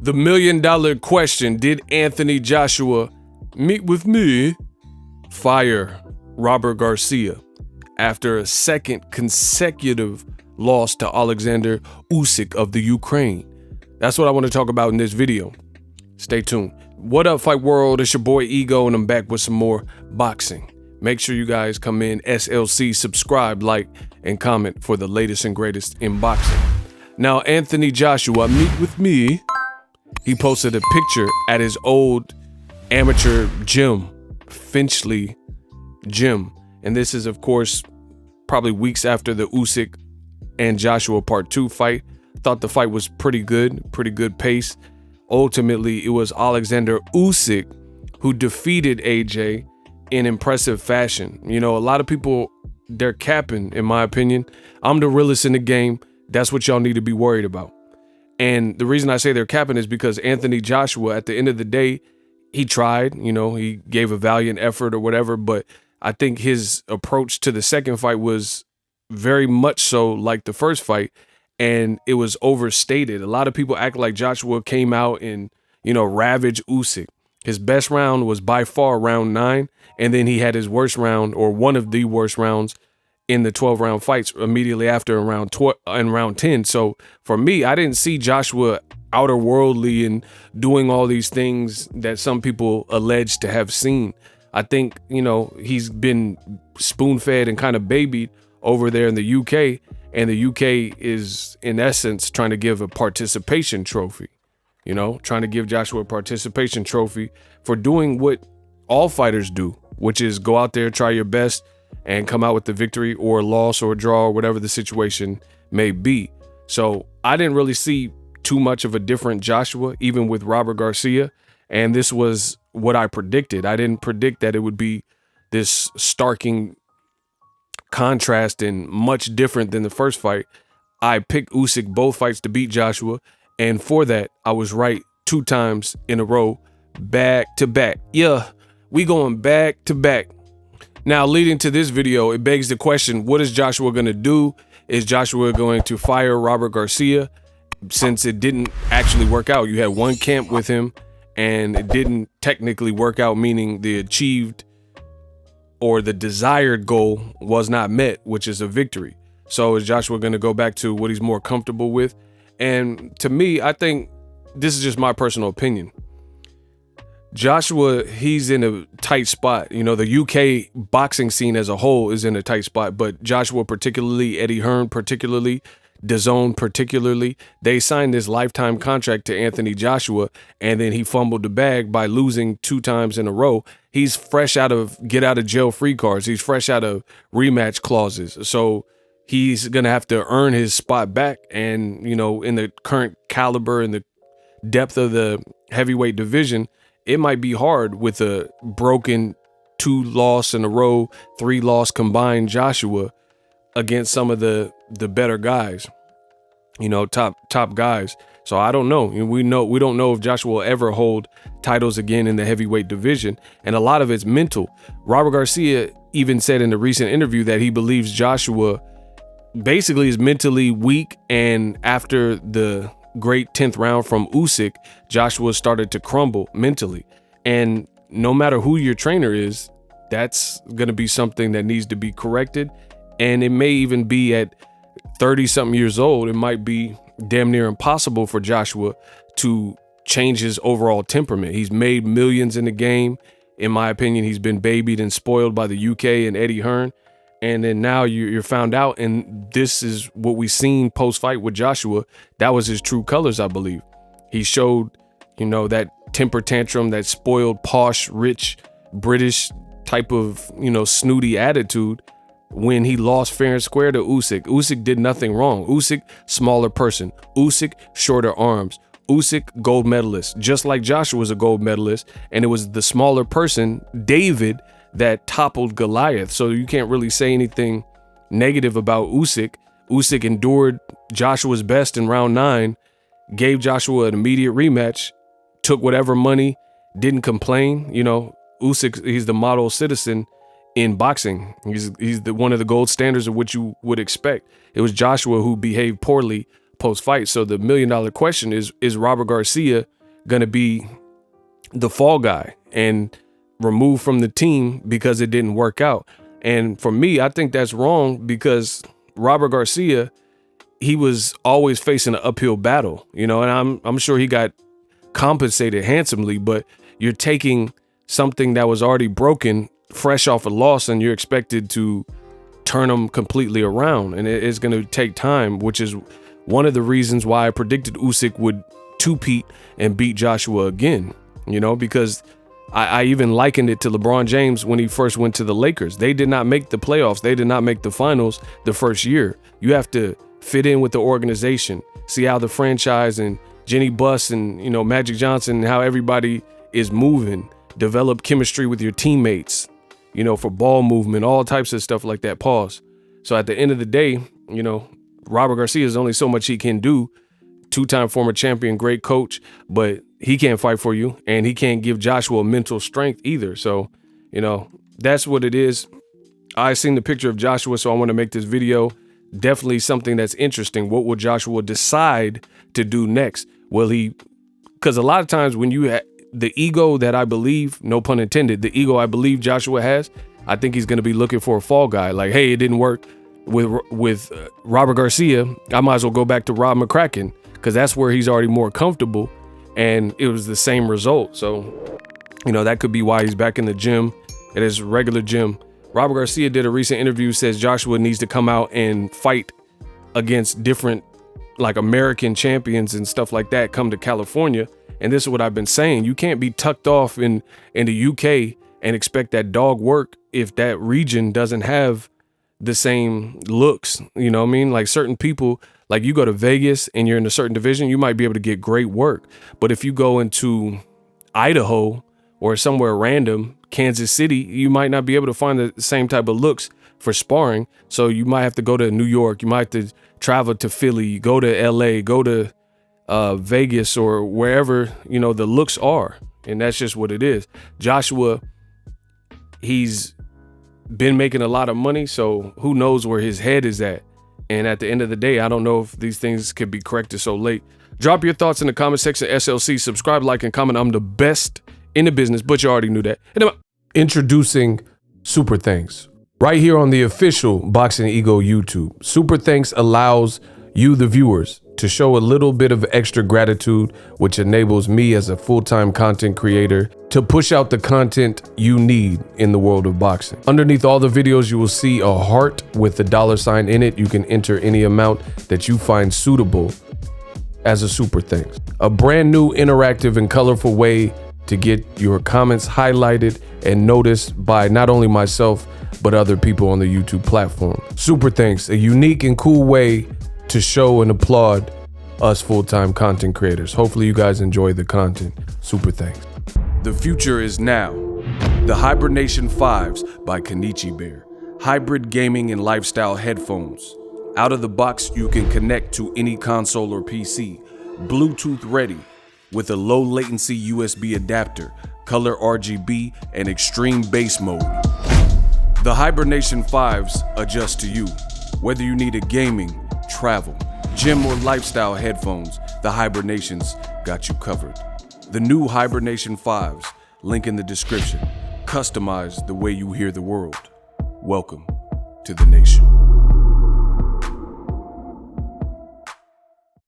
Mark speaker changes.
Speaker 1: The $1,000,000 question, did Anthony Joshua meet with me fire Robert Garcia after a second consecutive loss to Alexander Usyk of the Ukraine? That's what I want to talk about in this video. Stay tuned. What up, Fight World? It's your boy Ego, and I'm back with some more boxing. Make sure you guys come in, SLC, subscribe, like, and comment for the latest and greatest in boxing. Now, Anthony Joshua, meet with me. He posted a picture at his old amateur gym, Finchley Gym. And this is, of course, probably weeks after the Usyk and Joshua Part 2 fight. Thought the fight was pretty good pace. Ultimately, it was Alexander Usyk who defeated AJ in impressive fashion. You know, a lot of people, they're capping, in my opinion. I'm the realest in the game. That's what y'all need to be worried about. And the reason I say they're capping is because Anthony Joshua, at the end of the day, he tried, you know, he gave a valiant effort or whatever, but I think his approach to the second fight was very much so like the first fight, and it was overstated. A lot of people act like Joshua came out and, you know, ravaged Usyk. His best round was by far round 9, and then he had his worst round, or one of the worst rounds, in the 12-round fights immediately after in round 10. So for me, I didn't see Joshua outerworldly and doing all these things that some people allege to have seen. I think, you know, he's been spoon-fed and kind of babied over there in the UK, and the UK is, in essence, trying to give a participation trophy, you know, trying to give Joshua a participation trophy for doing what all fighters do, which is go out there, try your best, and come out with the victory or loss or draw or whatever the situation may be. So I didn't really see too much of a different Joshua, even with Robert Garcia. And this was what I predicted. I didn't predict that it would be this starking contrast and much different than the first fight. I picked Usyk both fights to beat Joshua. And for that, I was right 2 times in a row, back to back. Yeah, we going back to back. Now, leading to this video, it begs the question, what is Joshua going to do? Is Joshua going to fire Robert Garcia? Since it didn't actually work out, you had one camp with him and it didn't technically work out, meaning the achieved or the desired goal was not met, which is a victory. So is Joshua going to go back to what he's more comfortable with? And to me, I think this is just my personal opinion. Joshua, he's in a tight spot. You know, the UK boxing scene as a whole is in a tight spot, but Joshua particularly, Eddie Hearn particularly, DAZN particularly, they signed this lifetime contract to Anthony Joshua, and then he fumbled the bag by losing 2 times in a row. He's fresh out of get out of jail free cards. He's fresh out of rematch clauses. So he's going to have to earn his spot back. And, you know, in the current caliber and the depth of the heavyweight division, it might be hard with a broken 2 loss in a row, 3 loss combined Joshua against some of the better guys, you know, top guys. So I don't know. We don't know if Joshua will ever hold titles again in the heavyweight division. And a lot of it's mental. Robert Garcia even said in a recent interview that he believes Joshua basically is mentally weak. And after the great 10th round from Usyk, Joshua started to crumble mentally. And no matter who your trainer is, that's going to be something that needs to be corrected. And it may even be at 30 something years old, it might be damn near impossible for Joshua to change his overall temperament. He's made millions in the game. In my opinion, he's been babied and spoiled by the UK and Eddie Hearn. And then now you're found out, and this is what we seen post-fight with Joshua. That was his true colors, I believe. He showed, you know, that temper tantrum, that spoiled, posh, rich, British type of, you know, snooty attitude when he lost fair and square to Usyk. Usyk did nothing wrong. Usyk, smaller person. Usyk, shorter arms. Usyk, gold medalist. Just like Joshua was a gold medalist, and it was the smaller person, David, that toppled Goliath. So you can't really say anything negative about Usyk. Usyk endured Joshua's best in round 9, gave Joshua an immediate rematch, took whatever money, didn't complain. You know, Usyk, he's the model citizen in boxing. He's one of the gold standards of what you would expect. It was Joshua who behaved poorly post-fight. So the $1 million question is Robert Garcia going to be the fall guy and removed from the team because it didn't work out? And for me, I think that's wrong, because Robert Garcia, he was always facing an uphill battle, and I'm sure he got compensated handsomely, but you're taking something that was already broken, fresh off a loss, and you're expected to turn them completely around. And it's going to take time, which is one of the reasons why I predicted Usyk would two-peat and beat Joshua again, because I even likened it to LeBron James when he first went to the Lakers. They did not make the playoffs. They did not make the finals the first year. You have to fit in with the organization, see how the franchise and Jenny Buss and, Magic Johnson, how everybody is moving, develop chemistry with your teammates, for ball movement, all types of stuff like that. Pause. So at the end of the day, Robert Garcia is only so much he can do. Two-time former champion, great coach, but he can't fight for you, and he can't give Joshua mental strength either. So, that's what it is. I seen the picture of Joshua, so I want to make this video. Definitely something that's interesting. What will Joshua decide to do next? Will he, because a lot of times when you the ego that I believe, no pun intended, the ego I believe Joshua has, I think he's going to be looking for a fall guy. Like, hey, it didn't work with Robert Garcia. I might as well go back to Rob McCracken, because that's where he's already more comfortable, and it was the same result. So, that could be why he's back in the gym, at his regular gym. Robert Garcia did a recent interview, says Joshua needs to come out and fight against different, like, American champions and stuff like that, come to California. And this is what I've been saying. You can't be tucked off in the UK and expect that dog work if that region doesn't have the same looks. You know what I mean? Like, certain people, like, you go to Vegas and you're in a certain division, you might be able to get great work. But if you go into Idaho or somewhere random, Kansas City, you might not be able to find the same type of looks for sparring. So you might have to go to New York. You might have to travel to Philly, go to LA, go to Vegas, or wherever, the looks are. And that's just what it is. Joshua, he's been making a lot of money, so who knows where his head is at. And at the end of the day, I don't know if these things could be corrected so late. Drop your thoughts in the comment section, SLC. Subscribe, like, and comment. I'm the best in the business, but you already knew that. And I'm introducing Super Thanks right here on the official Boxing Ego YouTube. Super Thanks allows you, the viewers, to show a little bit of extra gratitude, which enables me as a full-time content creator to push out the content you need in the world of boxing. Underneath all the videos, you will see a heart with the $sign in it. You can enter any amount that you find suitable as a super thanks. A brand new, interactive, and colorful way to get your comments highlighted and noticed by not only myself, but other people on the YouTube platform. Super thanks, a unique and cool way to show and applaud us full-time content creators. Hopefully you guys enjoy the content. Super thanks. The future is now. The Hibernation 5s by Kenichi Bear. Hybrid gaming and lifestyle headphones. Out of the box, you can connect to any console or PC. Bluetooth ready with a low latency USB adapter, color RGB, and extreme bass mode. The Hibernation 5s adjust to you. Whether you need a gaming, travel, gym, or lifestyle headphones, the Hibernations got you covered. The new Hibernation 5s, link in the description. Customize the way you hear the world. Welcome to the nation.